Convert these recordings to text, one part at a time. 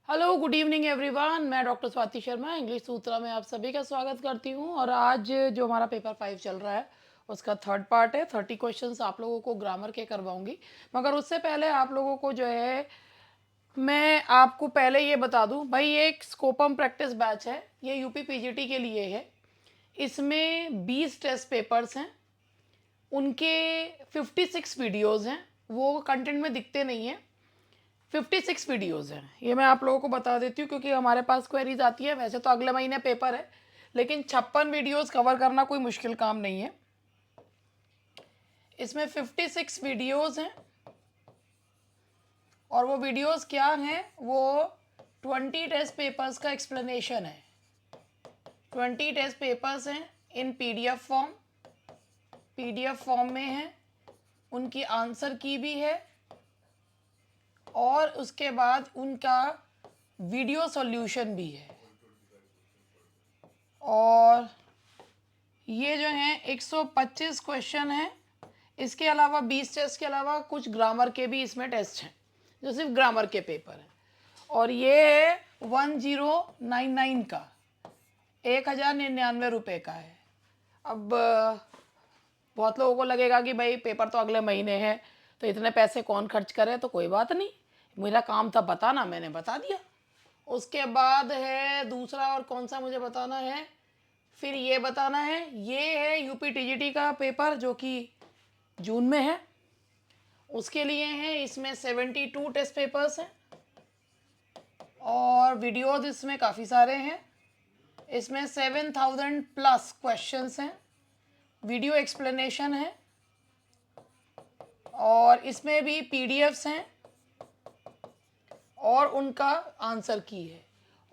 Hello good evening everyone. मैं doctor Swati Sharma English सूत्रा में आप सभी का स्वागत करती हूँ। और आज जो हमारा पेपर 5 चल रहा है उसका थर्ड पार्ट है। 30 क्वेश्चंस आप लोगों को ग्रामर के करवाऊंगी। मगर उससे पहले आप लोगों को जो है मैं आपको पहले ये बता दूं भाई, ये एक स्कोपम प्रैक्टिस बैच है, ये यूपी पीजीटी के लिए है। इसमें 20 टेस्ट पेपर्स हैं, उनके 56 वीडियोज़ हैं। वो कंटेंट में दिखते नहीं हैं। 56 वीडियोज़ हैं, ये मैं आप लोगों को बता देती हूँ क्योंकि हमारे पास क्वेरीज आती है। वैसे तो अगले महीने पेपर है, लेकिन 56 वीडियोज़ कवर करना कोई मुश्किल काम नहीं है। इसमें 56 वीडियोज़ हैं और वो वीडियोज़ क्या हैं, वो 20 टेस्ट पेपर्स का एक्सप्लेनेशन है। 20 टेस्ट पेपर्स हैं इन पीडीएफ फॉर्म में है, उनकी आंसर की भी है और उसके बाद उनका वीडियो सॉल्यूशन भी है। और ये जो है 125 क्वेश्चन है। इसके अलावा 20 टेस्ट के अलावा कुछ ग्रामर के भी इसमें टेस्ट हैं, जो सिर्फ ग्रामर के पेपर हैं। और ये है 1099 का, 1099 रुपये का है। अब बहुत लोगों को लगेगा कि भाई पेपर तो अगले महीने है, तो इतने पैसे कौन खर्च करे। तो कोई बात नहीं, मेरा काम था बताना, मैंने बता दिया। उसके बाद है दूसरा, और कौन सा मुझे बताना है, फिर ये बताना है, ये है यूपी टीजीटी का पेपर जो कि जून में है, उसके लिए हैं। इसमें 72 टेस्ट पेपर्स हैं और वीडियोज इसमें काफ़ी सारे हैं। इसमें 7000 प्लस क्वेश्चंस हैं, वीडियो एक्सप्लेनेशन है और इसमें भी पीडीएफ्स हैं और उनका आंसर की है।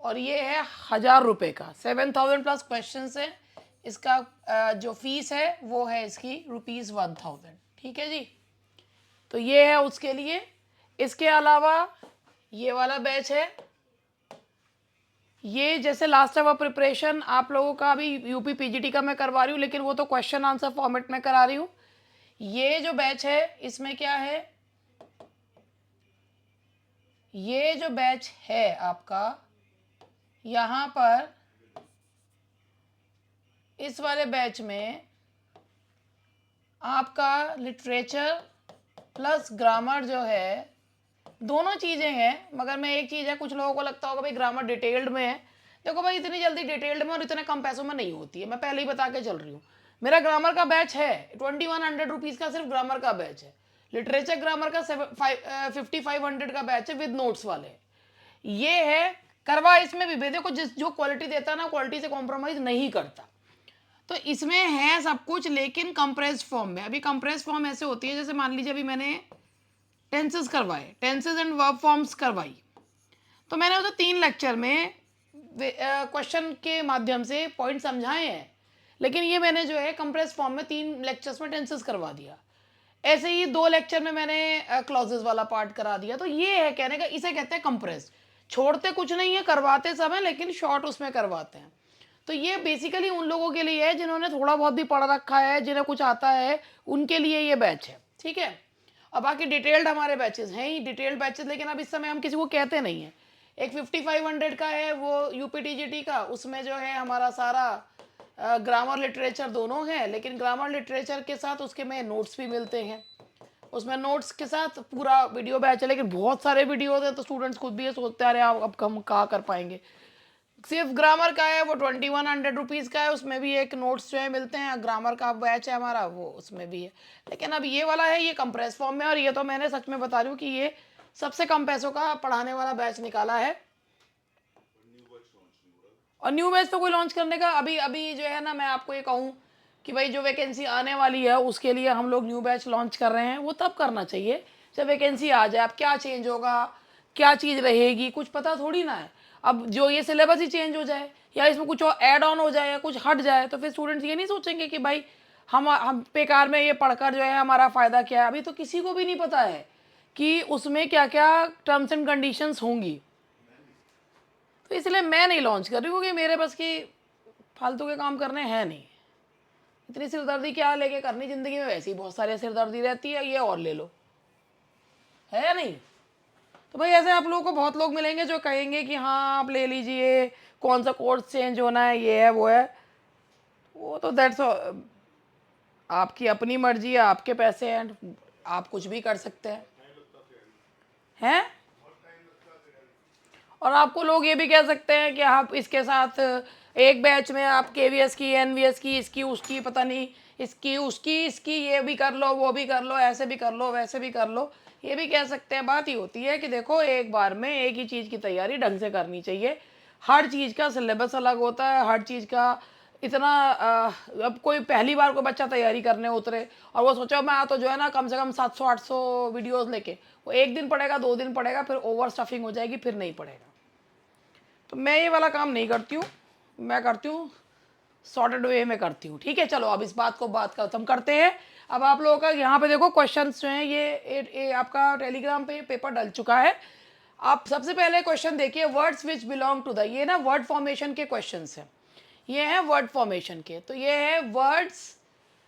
और ये है 1000 रुपये का, 7000 प्लस क्वेश्चन है। इसका जो फीस है वो है इसकी ₹1000। ठीक है जी, तो ये है उसके लिए। इसके अलावा ये वाला बैच है, ये जैसे लास्ट ऑफ प्रिपरेशन आप लोगों का भी यूपी पीजीटी का मैं करवा रही हूँ, लेकिन वो तो क्वेश्चन आंसर फॉर्मेट में करा रही हूँ। ये जो बैच है इसमें क्या है, ये जो बैच है आपका, यहाँ पर इस वाले बैच में आपका लिटरेचर प्लस ग्रामर जो है, दोनों चीज़ें हैं। मगर मैं एक चीज़ है, कुछ लोगों को लगता होगा भाई ग्रामर डिटेल्ड में है। देखो भाई, इतनी जल्दी डिटेल्ड में और इतने कम पैसों में नहीं होती है, मैं पहले ही बता के चल रही हूँ। मेरा ग्रामर का बैच है 2100 रुपीज़ का, सिर्फ ग्रामर का बैच है। लिटरेचर ग्रामर का 5500 का बैच है विद नोट्स वाले। ये है करवा, इसमें भी देखो जिस जो क्वालिटी देता है ना, क्वालिटी से कॉम्प्रोमाइज़ नहीं करता। तो इसमें है सब कुछ, लेकिन कंप्रेस्ड फॉर्म में। अभी कंप्रेस्ड फॉर्म ऐसे होती है, जैसे मान लीजिए अभी मैंने टेंसेस करवाए, टेंसेस एंड वर्ब फॉर्म्स करवाई, तो मैंने उसे 3 लेक्चर में क्वेश्चन के माध्यम से पॉइंट समझाए हैं। लेकिन ये मैंने जो है कंप्रेस फॉर्म में 3 लेक्चर्स में टेंसेस करवा दिया। ऐसे ही 2 लेक्चर में मैंने क्लॉजेस वाला पार्ट करा दिया। तो ये है कहने का, इसे कहते हैं कंप्रेस। छोड़ते कुछ नहीं है, करवाते सब है, लेकिन शॉर्ट उसमें करवाते हैं। तो ये बेसिकली उन लोगों के लिए है जिन्होंने थोड़ा बहुत भी पढ़ रखा है, जिन्हें कुछ आता है, उनके लिए ये बैच है। ठीक है। अब बाकी डिटेल्ड हमारे बैचेस हैं ही, डिटेल्ड बैचेस, लेकिन अब इस समय हम किसी को कहते नहीं हैं। एक 5500 का है वो यूपी टीजीटी का, उसमें जो है हमारा सारा ग्रामर लिटरेचर दोनों है, लेकिन ग्रामर लिटरेचर के साथ उसके में नोट्स भी मिलते हैं। उसमें नोट्स के साथ पूरा वीडियो बैच है, लेकिन बहुत सारे वीडियोज हैं, तो स्टूडेंट्स खुद भी ये सोचते हैं अरे आप अब हम कहाँ कर पाएंगे। सिर्फ ग्रामर का है वो 2100 रुपीज़ का है, उसमें भी एक नोट्स जो है मिलते हैं। ग्रामर का बैच है हमारा, वो उसमें भी है। लेकिन अब ये वाला है, ये कंप्रेस फॉर्म में। और ये तो मैंने सच में बता रही हूँ कि ये सबसे कम पैसों का पढ़ाने वाला बैच निकाला है। और न्यू बैच तो कोई लॉन्च करने का अभी अभी जो है ना, मैं आपको ये कहूँ कि भाई जो वैकेंसी आने वाली है उसके लिए हम लोग न्यू बैच लॉन्च कर रहे हैं। वो तब करना चाहिए जब वैकेंसी आ जाए। अब क्या चेंज होगा, क्या चीज़ रहेगी, कुछ पता थोड़ी ना है। अब जो ये सिलेबस ही चेंज हो जाए या इसमें कुछ और ऐड ऑन हो जाए या कुछ हट जाए, तो फिर स्टूडेंट्स ये नहीं सोचेंगे कि भाई हम बेकार में ये पढ़कर जो है हमारा फ़ायदा क्या है। अभी तो किसी को भी नहीं पता है कि उसमें क्या क्या टर्म्स एंड कंडीशंस होंगी। तो इसलिए मैं नहीं लॉन्च कर रही हूँ, क्योंकि मेरे बस की फालतू के काम करने हैं नहीं। इतनी सिरदर्दी क्या लेके करनी ज़िंदगी में, वैसे ही बहुत सारे सिरदर्दी रहती है, ये और ले लो, है या नहीं। तो भाई ऐसे आप लोगों को बहुत लोग मिलेंगे जो कहेंगे कि हाँ आप ले लीजिए, कौन सा कोर्स चेंज होना है, ये है वो है। वो तो दैट्स आपकी अपनी मर्जी है, आपके पैसे हैं, आप कुछ भी कर सकते हैं। और आपको लोग ये भी कह सकते हैं कि आप इसके साथ एक बैच में आप केवीएस की, एनवीएस की, इसकी उसकी पता नहीं, इसकी उसकी इसकी ये भी कर लो, वो भी कर लो, ऐसे भी कर लो, वैसे भी कर लो, ये भी कह सकते हैं। बात ही होती है कि देखो एक बार में एक ही चीज़ की तैयारी ढंग से करनी चाहिए। हर चीज़ का सिलेबस अलग होता है, हर चीज़ का इतना अब कोई पहली बार कोई बच्चा तैयारी करने उतरे और वो सोचो मैं तो जो है ना कम से कम 700-800 वीडियोस लेके, वो एक दिन पढ़ेगा, 2 दिन पढ़ेगा, फिर ओवर स्टफिंग हो जाएगी, फिर नहीं पढ़ेगा। तो मैं ये वाला काम नहीं करती हूँ, मैं करती हूँ सॉर्टेड वे में करती हूँ। ठीक है, चलो अब इस बात को बात खत्म करते हैं। अब आप लोगों का यहाँ पे देखो क्वेश्चंस जो हैं ये आपका टेलीग्राम पे पेपर डल चुका है। आप सबसे पहले क्वेश्चन देखिए, words which belong to the, ये ना वर्ड फॉर्मेशन के क्वेश्चंस हैं, ये हैं वर्ड फॉर्मेशन के। तो ये है words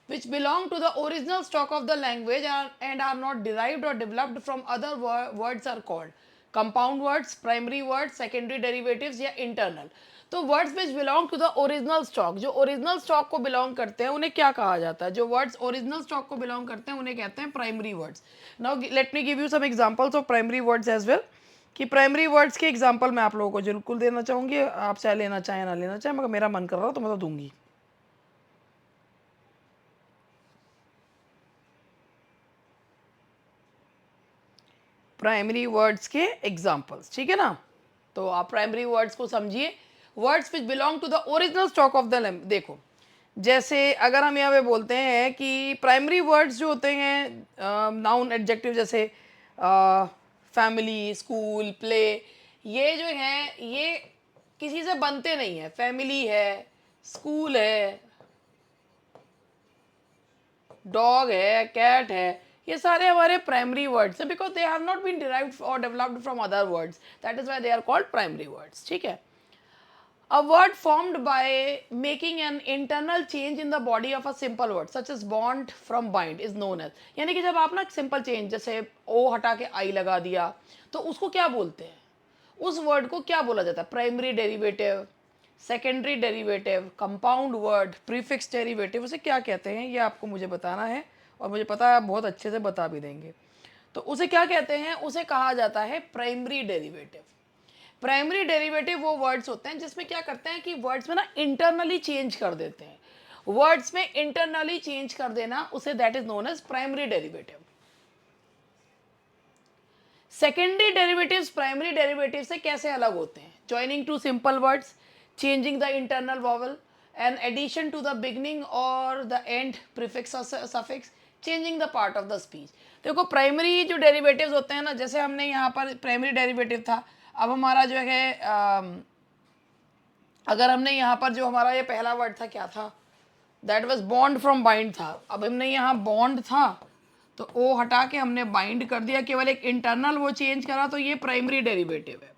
which belong to the original stock of the language and are not derived or developed from other words are called compound words, primary words, secondary derivatives या internal। तो words which belong to the original stock, जो original stock को belong करते हैं उन्हें क्या कहा जाता है? जो words original stock को belong करते हैं उन्हें कहते हैं primary words। Now let me give you some examples of primary words as well। कि प्राइमरी वर्ड्स के एग्जाम्पल मैं आप लोगों को बिल्कुल देना चाहूँगी, आप चाहे लेना चाहें ना लेना चाहें, मगर मेरा मन कर रहा हो तो मैं तो दूंगी। प्राइमरी वर्ड्स के एग्जाम्पल्स, ठीक है ना। तो आप प्राइमरी वर्ड्स को समझिए, words which belong to the original stock of the language. देखो जैसे अगर हम यहाँ पे बोलते हैं कि प्राइमरी वर्ड्स जो होते हैं नाउन एडजेक्टिव, जैसे फैमिली, स्कूल, प्ले, ये जो हैं ये किसी से बनते नहीं है। फैमिली है, स्कूल है, डॉग है, कैट है, ये सारे हमारे प्राइमरी वर्ड्स हैं because they have not been derived और developed from other words, that is why they are called primary words. ठीक है, a word formed by making an internal change in the body of a simple word such as bond from bind is known as, यानी कि जब आप ना simple change जैसे ओ हटा के आई लगा दिया तो उसको क्या बोलते हैं? उस वर्ड को क्या बोला जाता है? Primary derivative, secondary derivative, compound word, prefix derivative, उसे क्या कहते हैं ये आपको मुझे बताना है और मुझे पता है आप बहुत अच्छे से बता भी देंगे। तो उसे क्या कहते हैं? उसे कहा जाता है प्राइमरी डेरिवेटिव। प्राइमरी डेरिवेटिव वो वर्ड्स होते हैं जिसमें क्या करते हैं कि वर्ड्स में ना इंटरनली चेंज कर देते हैं। वर्ड्स में इंटरनली चेंज कर देना उसे that is known as primary derivative. Secondary derivatives primary derivative से कैसे अलग होते हैं? Joining two simple words, changing the internal vowel, an addition to the beginning और the end prefix suffix, changing the part of the speech. देखो primary जो derivatives होते हैं ना, जैसे हमने यहाँ पर प्राइमरी डेरिवेटिव था, अब हमारा जो है अगर हमने यहाँ पर जो हमारा ये पहला वर्ड था क्या था? That was bond from bind था। अब हमने यहाँ बॉन्ड था तो ओ हटा के हमने बाइंड कर दिया, केवल एक इंटरनल वो चेंज करा, तो ये प्राइमरी डेरिवेटिव है।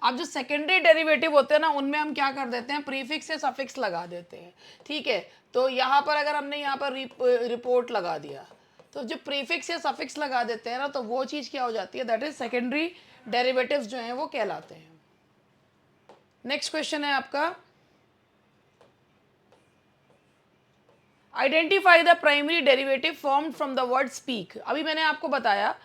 अब जो सेकेंडरी डेरिवेटिव होते हैं ना उनमें हम क्या कर देते हैं? प्रीफिक्स से सफिक्स लगा देते हैं। ठीक है, तो यहाँ पर अगर हमने यहाँ पर रिपोर्ट लगा दिया तो जो प्रीफिक्स या सफिक्स लगा देते हैं ना तो वो चीज़ क्या हो जाती है? दैट इज सेकेंडरी डेरिवेटिव्स जो हैं वो कहलाते हैं। नेक्स्ट क्वेश्चन है आपका, identify the primary derivative formed from the word speak. अभी मैंने आपको बताया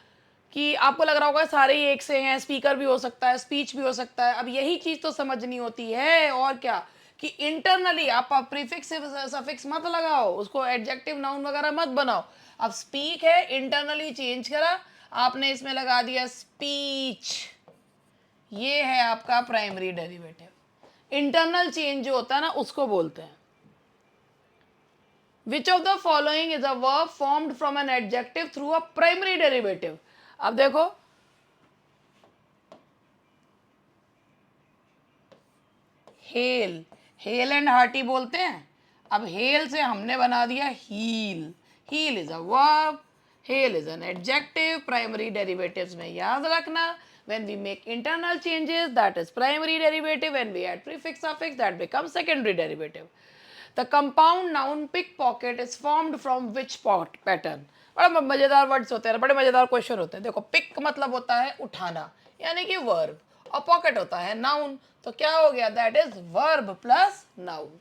कि आपको लग रहा होगा सारे ही एक से हैं, स्पीकर भी हो सकता है, स्पीच भी हो सकता है। अब यही चीज़ तो समझनी होती है और क्या, कि इंटरनली आप प्रीफिक्स से सफिक्स मत लगाओ, उसको एडजेक्टिव नाउन वगैरह मत बनाओ। अब स्पीक है, इंटरनली चेंज करा आपने, इसमें लगा दिया स्पीच, ये है आपका प्राइमरी डेरिवेटिव। इंटरनल चेंज जो होता है ना उसको बोलते हैं। Which of the following is a verb formed from an adjective through a primary derivative? अब देखो हेल, हेल एंड हार्टी बोलते हैं। अब हेल से हमने बना दिया heal, heal is a verb, hale is an adjective. Primary derivatives में याद रखना, when we make internal changes that is primary derivative, when we add prefix suffix that becomes secondary derivative. The compound noun pickpocket is formed from which pattern? बड़ा मजेदार words होते हैं, बड़े मजेदार question होते हैं। देखो पिक मतलब होता है उठाना, यानी कि वर्ब, और पॉकेट होता है नाउन, तो क्या हो गया, that is verb plus noun.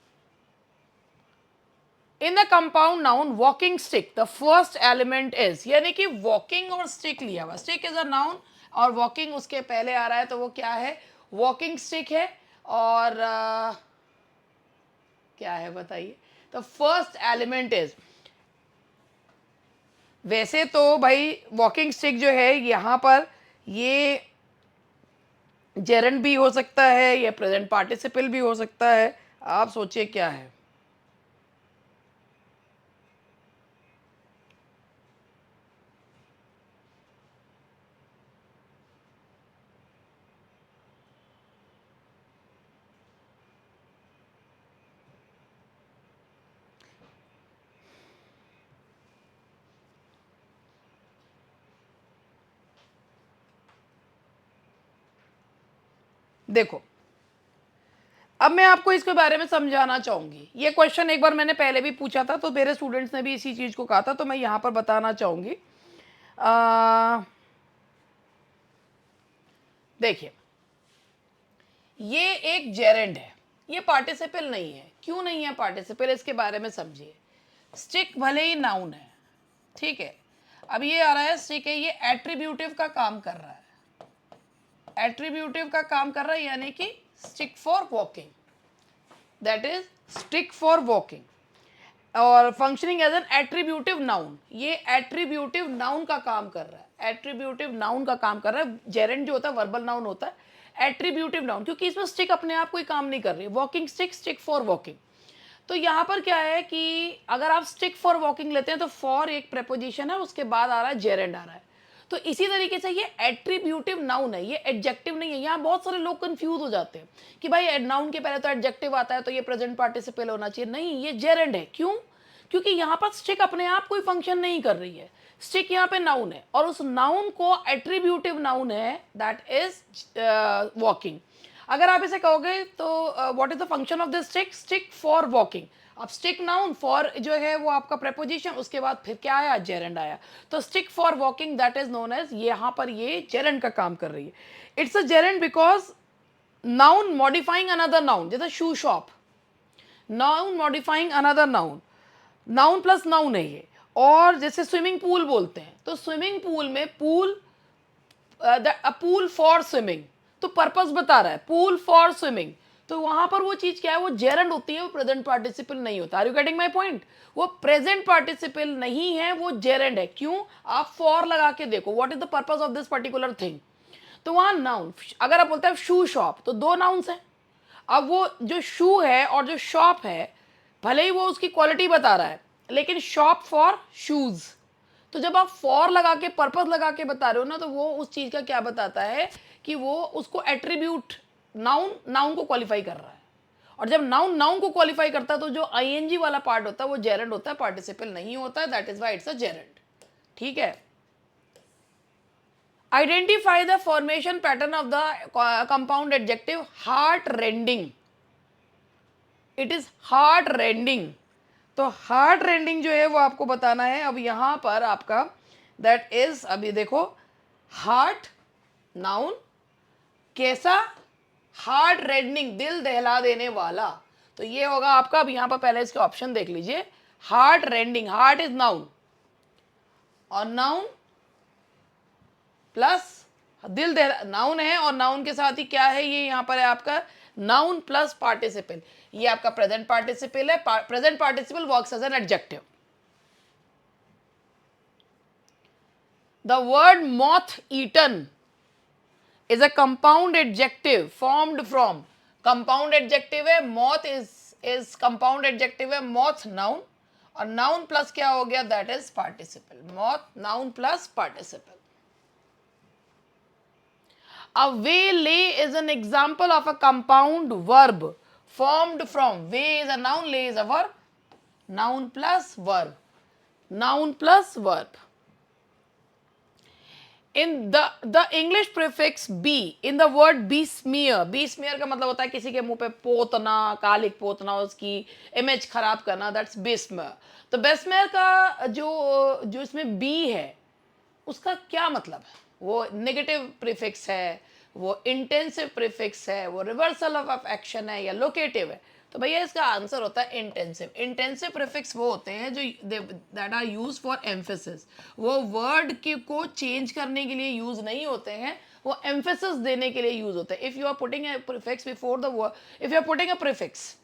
In the compound noun walking stick the first element is, यानी कि वॉकिंग और स्टिक लिया हुआ, स्टिक इज अ नाउन और वॉकिंग उसके पहले आ रहा है, तो वो क्या है, वॉकिंग स्टिक है. और क्या है बताइए, तो फर्स्ट एलिमेंट इज, वैसे तो भाई वॉकिंग स्टिक जो है यहाँ पर ये जेरंड भी हो सकता है, या प्रेजेंट पार्टिसिपल भी हो सकता है, आप सोचिए क्या है. देखो, अब मैं आपको इसके बारे में समझाना चाहूंगी. ये क्वेश्चन एक बार मैंने पहले भी पूछा था, तो मेरे स्टूडेंट्स ने भी इसी चीज को कहा था, तो मैं यहां पर बताना चाहूंगी. देखिए, ये एक जेरेंड है, ये पार्टिसिपल नहीं है. क्यों नहीं है पार्टिसिपल, इसके बारे में समझिए. स्टिक भले ही नाउन है, ठीक है, अब ये आ रहा है स्टिक है, ये एट्रीब्यूटिव का काम कर रहा है, एट्रीब्यूटिव का काम कर रहा है, यानी कि stick for walking, that is stick for walking, और functioning as an attributive noun, ये एट्रीब्यूटिव नाउन का काम कर रहा है, एट्रीब्यूटिव नाउन का काम कर रहा है. जेरेंड जो होता है वर्बल नाउन होता है, एट्रीब्यूटिव नाउन, क्योंकि इसमें स्टिक अपने आप कोई काम नहीं कर रही, walking stick, stick for walking. तो यहाँ पर क्या है कि अगर आप स्टिक फॉर वॉकिंग लेते हैं तो फॉर एक प्रेपोजिशन है, उसके बाद आ रहा है जेरेंड आ रहा है. तो इसी तरीके से ये एट्रीब्यूटिव नाउन है, ये एडजेक्टिव नहीं है. यहाँ बहुत सारे लोग कंफ्यूज हो जाते हैं कि भाई नाउन के पहले तो एडजेक्टिव आता है, तो ये प्रेजेंट पार्टिसिपल होना चाहिए. नहीं, ये जेरेंड है. क्यों? क्योंकि यहाँ पर स्टिक अपने आप कोई फंक्शन नहीं कर रही है. स्टिक यहाँ पे नाउन है, और उस नाउन को एट्रीब्यूटिव नाउन है, दैट इज वॉकिंग. अगर आप इसे कहोगे तो what is the function of this stick, stick for walking. अब स्टिक नाउन, फॉर जो है वो आपका प्रेपोजिशन, उसके बाद फिर क्या आया, जेरेंड आया. तो stick for walking that is known as, यहाँ पर ये जेरेंड का काम कर रही है. It's a gerund because noun modifying another noun, जैसे shoe shop, noun modifying another noun, noun plus noun है ये. और जैसे स्विमिंग पूल बोलते हैं, तो स्विमिंग पूल में पूल, पूल फॉर स्विमिंग, तो पर्पस बता रहा है, पूल फॉर स्विमिंग. तो वहां पर वो चीज क्या है, वो जेरेंड होती है, वो प्रेजेंट पार्टिसिपल नहीं होता. Are you getting my point? वो प्रेजेंट पार्टिसिपल नहीं है, वो जेरेंड है. क्यों? आप फॉर लगा के देखो, what is the purpose of this particular thing. तो वहां नाउन, अगर आप बोलते हैं शू शॉप, तो दो नाउन्स हैं. अब वो जो शू है और जो शॉप है, भले ही वो उसकी क्वालिटी बता रहा है, लेकिन शॉप फॉर शूज. तो जब आप फॉर लगा के, पर्पस लगा के बता रहे हो ना, तो वो उस चीज का क्या बताता है कि वो उसको एट्रीब्यूट, नाउन नाउन को क्वालिफाई कर रहा है. और जब नाउन नाउन को क्वालिफाई करता है, तो जो आईएनजी वाला पार्ट होता है वो जेरेंड होता है, पार्टिसिपल नहीं होता है. That is why it's a gerund. ठीक है. Identify the formation pattern of the compound adjective heart rending. It is heart rending. तो हार्ट रेंडिंग जो है वो आपको बताना है. अब यहां पर आपका दैट इज, अभी देखो, हार्ट नाउन, कैसा, हार्ट रेंडिंग, दिल दहला देने वाला. तो ये होगा आपका. अब यहां पर पहले इसके ऑप्शन देख लीजिए. Heart rending, heart is noun, और नाउन प्लस दिल दहला, नाउन है, और नाउन के साथ ही क्या है, ये यहां पर है आपका नाउन प्लस पार्टिसिपल. ये आपका प्रेजेंट पार्टिसिपल है. Present participle works as an adjective. The word moth eaten is a compound adjective formed from, compound adjective है, moth is compound adjective है, moth noun, और noun plus क्या हो गया, that is participle. moth noun plus participle. A waylay is an example of a compound verb formed from, way is a noun, lay is a verb, noun plus verb, noun plus verb. In the English prefix be in the word besmear, besmear का मतलब होता है किसी के मुंह पे पोतना, कालिक पोतना, उसकी इमेज खराब करना, दैट्स besmear. तो besmear का जो इसमें बी है, उसका क्या मतलब है, वो नेगेटिव प्रीफिक्स है, वो इंटेंसिव प्रीफिक्स है, वो रिवर्सल ऑफ एक्शन है या लोकेटिव है, तो भैया इसका आंसर होता है इंटेंसिव। इंटेंसिव प्रीफिक्स वो होते हैं जो that are use for emphasis, वो वर्ड के को चेंज करने के लिए यूज नहीं होते हैं, वो एम्फेसिस देने के लिए यूज होते हैं। If you are putting a prefix before the word, if you are putting a prefix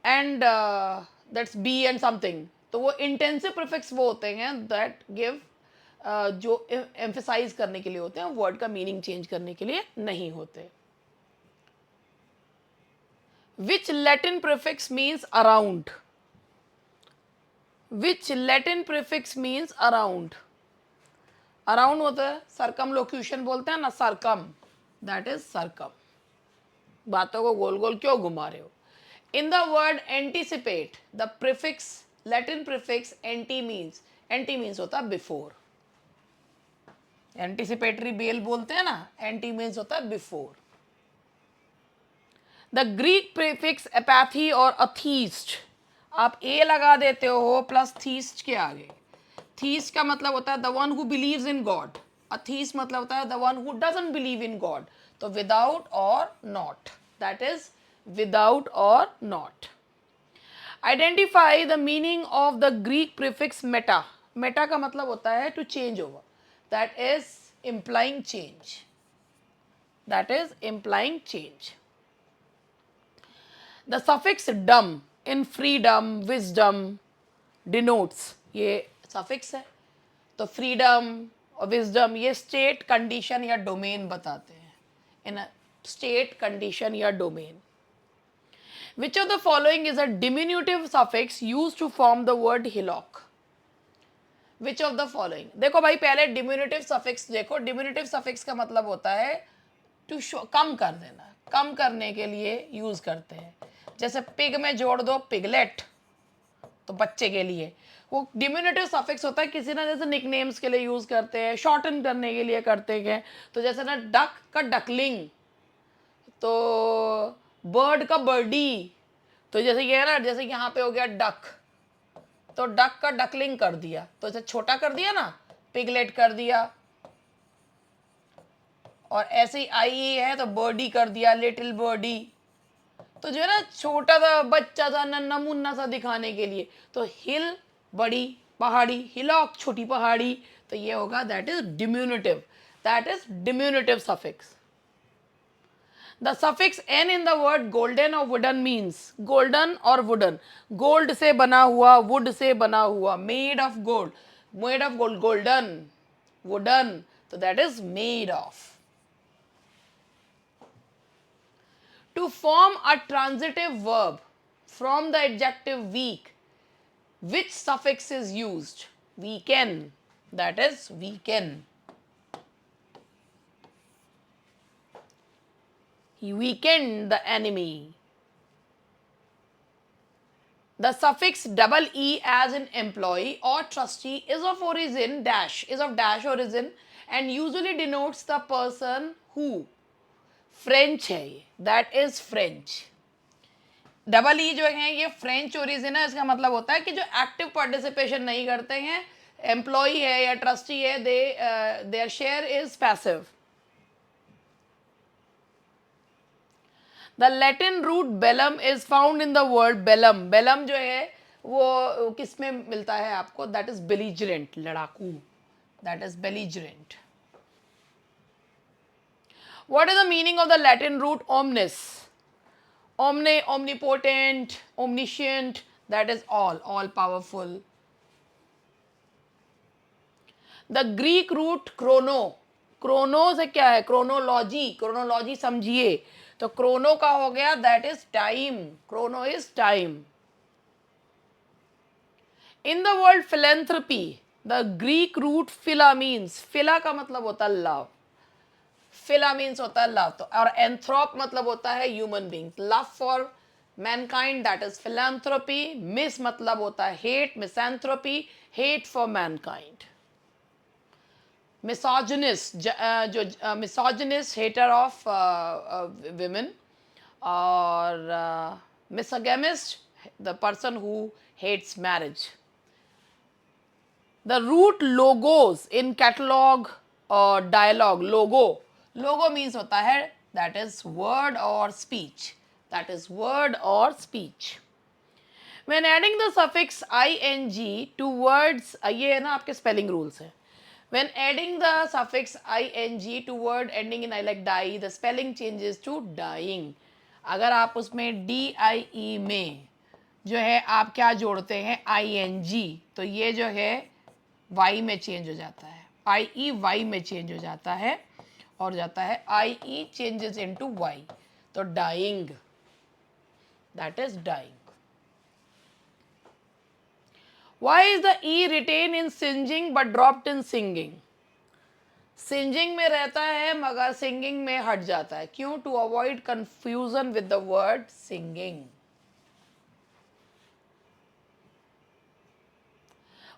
and that's be and something, तो वो इंटेंसिव प्रीफिक्स वो होते हैं दैट गिव जो एम्फेसाइज करने के लिए होते हैं, वर्ड का मीनिंग चेंज करने के लिए नहीं होते। Which Latin prefix means around? Which Latin prefix means around? Around होता है circumlocution बोलते हैं ना, circum, that is circum। बातों को गोल गोल क्यों घुमा रहे हो? In the word anticipate, the prefix Latin prefix anti means होता है before। एंटीसिपेटरी बेल बोलते हैं ना, एंटी मीन्स होता है before. The Greek prefix apathy और अथीस्ट, आप ए लगा देते हो प्लस थीस्ट के आगे। थीस्ट का मतलब होता है the one who believes in God, atheist मतलब होता है the one who doesn't believe in God. तो विदाउट और नॉट, दैट इज विदाउट और not. Identify the meaning of the Greek prefix meta. Meta का मतलब होता है to change over, that is implying change, that is implying change. The suffix dum in freedom, wisdom denotes, ये suffix है, तो freedom और wisdom ये state, condition या domain बताते हैं, in a state, condition या domain. Which of the following is a diminutive suffix used to form the word hillock? Which of the following, देखो भाई पहले डिमिनुटिव सफिक्स देखो। डिमिनुटिव सफिक्स का मतलब होता है टू शो, कम कर देना, कम करने के लिए यूज करते हैं। जैसे पिग में जोड़ दो पिगलेट, तो बच्चे के लिए वो डिमिनुटिव सफिक्स होता है। किसी ना जैसे निकनेम्स के लिए यूज करते हैं, शॉर्टन करने के लिए करते हैं। तो जैसे ना डक का डकलिंग, तो बर्ड का बर्डी, तो जैसे ये है ना, जैसे यहाँ पे हो गया डक, तो डक का डकलिंग कर दिया, तो इसे छोटा कर दिया ना, पिगलेट कर दिया। और ऐसे ही आई है तो बर्डी कर दिया, लिटिल बर्डी। तो जो है ना छोटा सा बच्चा सा नन्ना मुन्ना सा दिखाने के लिए, तो हिल बड़ी पहाड़ी, हिलॉक छोटी पहाड़ी, तो ये होगा that is diminutive, that is diminutive suffix. The suffix n in the word golden or wooden means, golden और wooden, gold से बना हुआ, wood से बना हुआ, made of gold, made of gold, golden, wooden, तो that is made of. To form a transitive verb from the adjective weak, which suffix is used? Weaken, that is weaken. He weakened the enemy. The suffix double e as in employee or trustee is of origin dash, is of dash origin and usually denotes the person who, French है ये, that is French. Double E जो है ये French origin है, इसका मतलब होता है कि जो एक्टिव पार्टिसिपेशन नहीं करते हैं, एम्प्लॉई है या ट्रस्टी है, there share is passive. The Latin root bellum is found in the word bellum. Bellum जो है वो किस में मिलता है आपको? दैट इज बेलिजरेंट, लड़ाकू, that is belligerent. What is the meaning of the Latin root omnis? Omne, omnipotent, omniscient, that is all powerful. The Greek root chrono, chrono से क्या है? Chronology, chronology समझिए, तो chrono का हो गया that is time, chrono is time. In the word philanthropy, the Greek root phila means, phila का मतलब होता है love, फिला मीन्स होता है लव, तो और एंथ्रोप मतलब होता है human being, love for mankind, that is philanthropy. Mis मतलब होता है hate, misanthropy, hate for mankind. Misogynist, जो मिसोजिनिस्ट, हेटर ऑफ विमेन, और misogamist, the person who hates marriage. The root logos in catalogue और डायलॉग, लोगो, लोगो मीन्स होता है that is word और speech, that is word और speech. When adding the suffix ing to words, ये है ना आपके spelling rules है. When adding the suffix ing to word ending in I like die, the spelling changes to dying. अगर आप उसमें die में जो है आप क्या जोड़ते हैं ing, तो ये जो है y में चेंज हो जाता है, ie y में चेंज हो जाता है और जाता है ie changes into y, तो dying, that is dying. Why is the e retained in singing but dropped in singing? सिंजिंग में रहता है मगर सिंगिंग में हट जाता है, क्यों? To avoid confusion with the word singing.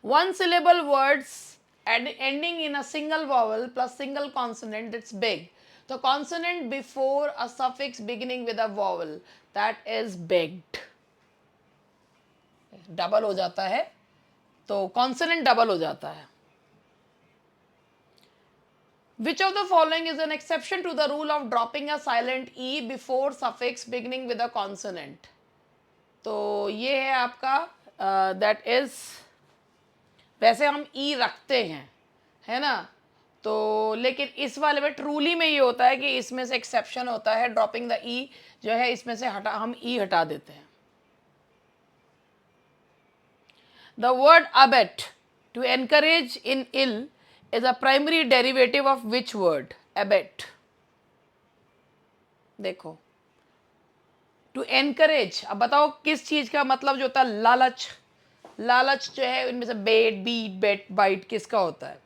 One syllable words ending in a single vowel plus single consonant, it's big. The consonant before a suffix beginning with a vowel, that is begged. Double हो जाता है तो consonant double हो जाता है. Which of the following is an exception to the rule of dropping a silent e before suffix beginning with a consonant? तो ये है आपका that is, वैसे हम e रखते हैं, है ना, तो लेकिन इस वाले में ट्रूली में ये होता है कि इसमें से एक्सेप्शन होता है, ड्रॉपिंग द e जो है इसमें से हम e हटा देते हैं. The word abet, to encourage in ill, is a primary derivative of which word? abet. देखो, to encourage, अब बताओ किस चीज का मतलब जो होता है लालच. लालच जो है इनमें से बेट, बीट, बेट, बाइट किसका होता है?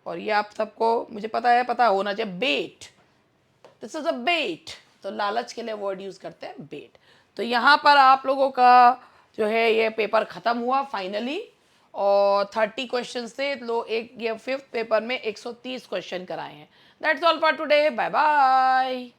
और ये आप सबको मुझे पता है, पता होना चाहिए. बेट, दिस इज अ बेट, तो लालच के लिए वर्ड यूज करते हैं बेट. तो यहाँ पर आप लोगों का जो है ये पेपर ख़त्म हुआ फाइनली, और 30 क्वेश्चंस थे, लो एक ये 5th पेपर में 130 क्वेश्चन कराए हैं. That's all for today, bye bye.